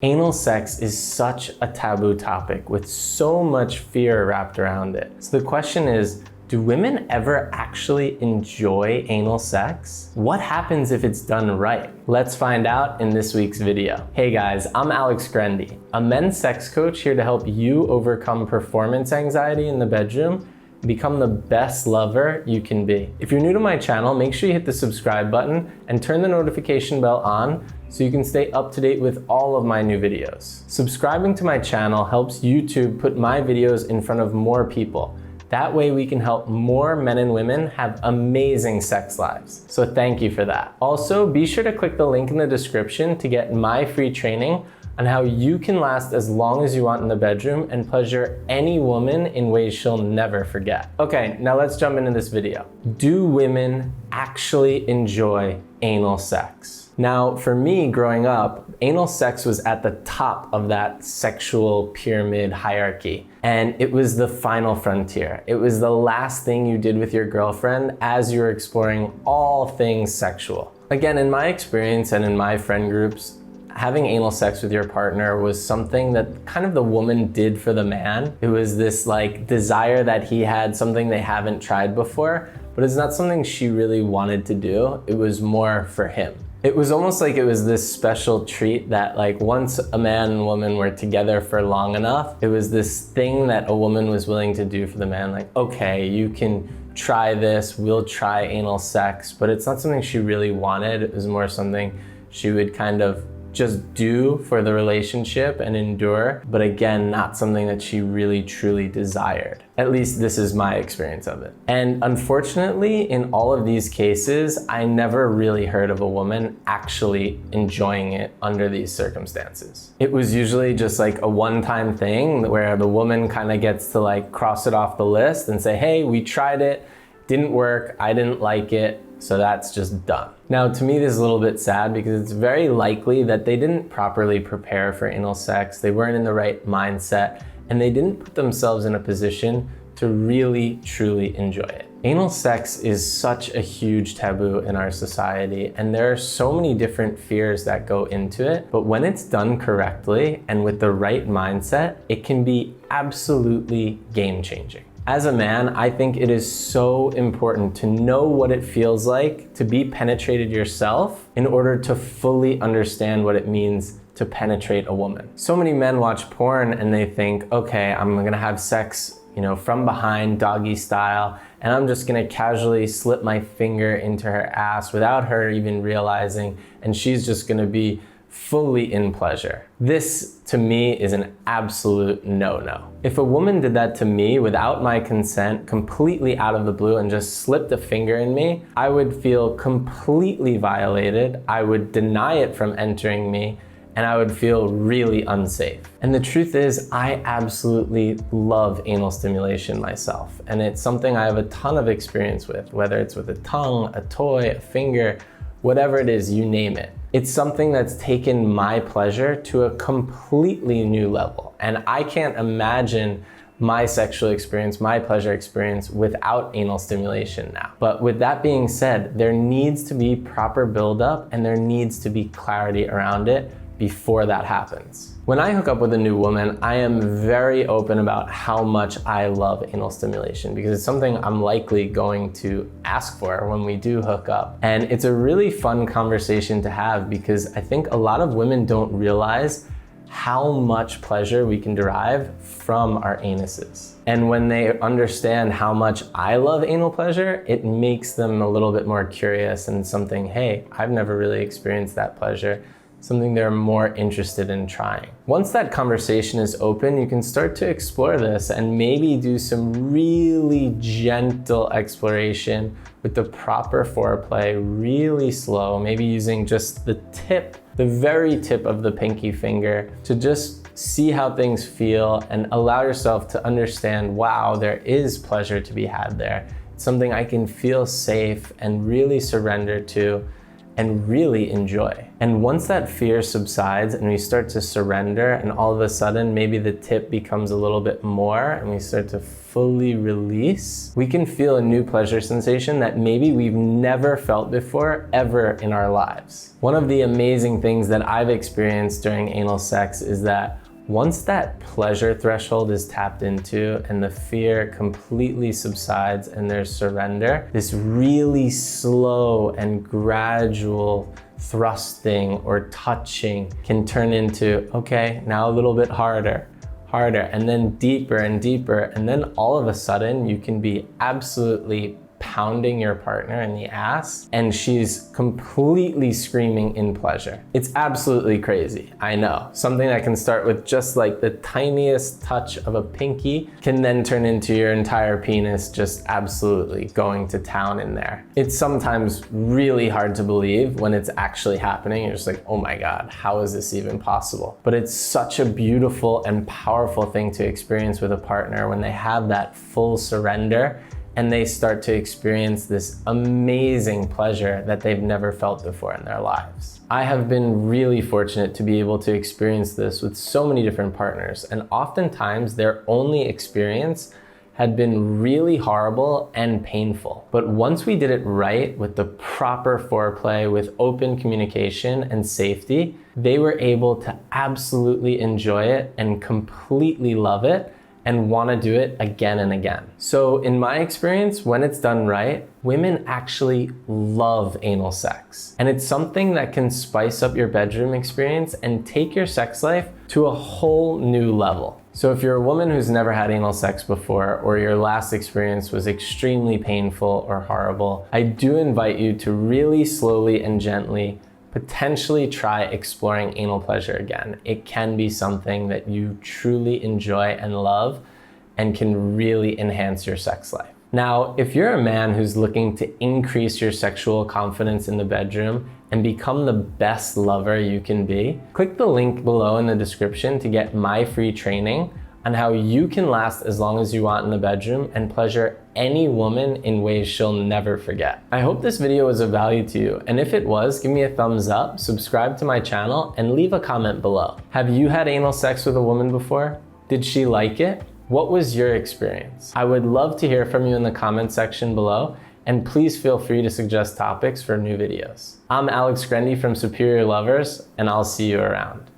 Anal sex is such a taboo topic with so much fear wrapped around it. So the question is, do women ever actually enjoy anal sex? What happens if it's done right? Let's find out in this week's video. Hey guys, I'm Alex Grendy, a men's sex coach here to help you overcome performance anxiety in the bedroom and become the best lover you can be. If you're new to my channel, make sure you hit the subscribe button and turn the notification bell on so you can stay up to date with all of my new videos. Subscribing to my channel helps YouTube put my videos in front of more people. That way we can help more men and women have amazing sex lives. So thank you for that. Also, be sure to click the link in the description to get my free training on how you can last as long as you want in the bedroom and pleasure any woman in ways she'll never forget. Okay, now let's jump into this video. Do women actually enjoy anal sex? Now, for me growing up, anal sex was at the top of that sexual pyramid hierarchy. And it was the final frontier. It was the last thing you did with your girlfriend as you were exploring all things sexual. Again, in my experience and in my friend groups, having anal sex with your partner was something that kind of the woman did for the man. It was this like desire that he had, something they haven't tried before, but it's not something she really wanted to do. It was more for him. It was almost like it was this special treat that like once a man and woman were together for long enough, it was this thing that a woman was willing to do for the man. Like, okay, you can try this, we'll try anal sex, but it's not something she really wanted. It was more something she would kind of just do for the relationship and endure, but again, not something that she really truly desired. At least this is my experience of it. And unfortunately, in all of these cases, I never really heard of a woman actually enjoying it under these circumstances. It was usually just like a one-time thing where the woman kind of gets to like cross it off the list and say, hey, we tried it, didn't work, I didn't like it, so that's just done. Now, to me, this is a little bit sad because it's very likely that they didn't properly prepare for anal sex, they weren't in the right mindset, and they didn't put themselves in a position to really, truly enjoy it. Anal sex is such a huge taboo in our society, and there are so many different fears that go into it, but when it's done correctly and with the right mindset, it can be absolutely game-changing. As a man, I think it is so important to know what it feels like to be penetrated yourself in order to fully understand what it means to penetrate a woman. So many men watch porn and they think, okay, I'm gonna have sex, from behind, doggy style, and I'm just gonna casually slip my finger into her ass without her even realizing, and she's just gonna be fully in pleasure. This, to me, is an absolute no-no. If a woman did that to me without my consent, completely out of the blue, and just slipped a finger in me, I would feel completely violated, I would deny it from entering me, and I would feel really unsafe. And the truth is, I absolutely love anal stimulation myself, and it's something I have a ton of experience with, whether it's with a tongue, a toy, a finger, whatever it is, you name it. It's something that's taken my pleasure to a completely new level. And I can't imagine my sexual experience, my pleasure experience without anal stimulation now. But with that being said, there needs to be proper buildup and there needs to be clarity around it before that happens. When I hook up with a new woman, I am very open about how much I love anal stimulation because it's something I'm likely going to ask for when we do hook up. And it's a really fun conversation to have because I think a lot of women don't realize how much pleasure we can derive from our anuses. And when they understand how much I love anal pleasure, it makes them a little bit more curious and something, hey, I've never really experienced that pleasure, something they're more interested in trying. Once that conversation is open, you can start to explore this and maybe do some really gentle exploration with the proper foreplay, really slow, maybe using just the very tip of the pinky finger to just see how things feel and allow yourself to understand, wow, there is pleasure to be had there. It's something I can feel safe and really surrender to. and really enjoy. And once that fear subsides and we start to surrender, and all of a sudden maybe the tip becomes a little bit more and we start to fully release, we can feel a new pleasure sensation that maybe we've never felt before ever in our lives. One of the amazing things that I've experienced during anal sex is that once that pleasure threshold is tapped into and the fear completely subsides and there's surrender, this really slow and gradual thrusting or touching can turn into, okay, now a little bit harder, and then deeper and deeper. And then all of a sudden you can be absolutely pounding your partner in the ass and she's completely screaming in pleasure. It's absolutely crazy, I know. Something that can start with just like the tiniest touch of a pinky can then turn into your entire penis just absolutely going to town in there. It's sometimes really hard to believe when it's actually happening. You're just like, oh my God, how is this even possible? But it's such a beautiful and powerful thing to experience with a partner when they have that full surrender and they start to experience this amazing pleasure that they've never felt before in their lives. I have been really fortunate to be able to experience this with so many different partners, and oftentimes their only experience had been really horrible and painful. But once we did it right with the proper foreplay, with open communication and safety, they were able to absolutely enjoy it and completely love it and want to do it again and again. So in my experience, when it's done right, women actually love anal sex. And it's something that can spice up your bedroom experience and take your sex life to a whole new level. So if you're a woman who's never had anal sex before, or your last experience was extremely painful or horrible, I do invite you to really slowly and gently potentially try exploring anal pleasure again. It can be something that you truly enjoy and love and can really enhance your sex life. Now, if you're a man who's looking to increase your sexual confidence in the bedroom and become the best lover you can be, click the link below in the description to get my free training on how you can last as long as you want in the bedroom and pleasure any woman in ways she'll never forget. I hope this video was of value to you, and if it was, give me a thumbs up, subscribe to my channel, and leave a comment below. Have you had anal sex with a woman before? Did she like it? What was your experience? I would love to hear from you in the comment section below, and please feel free to suggest topics for new videos. I'm Alex Grendy from Superior Lovers, and I'll see you around.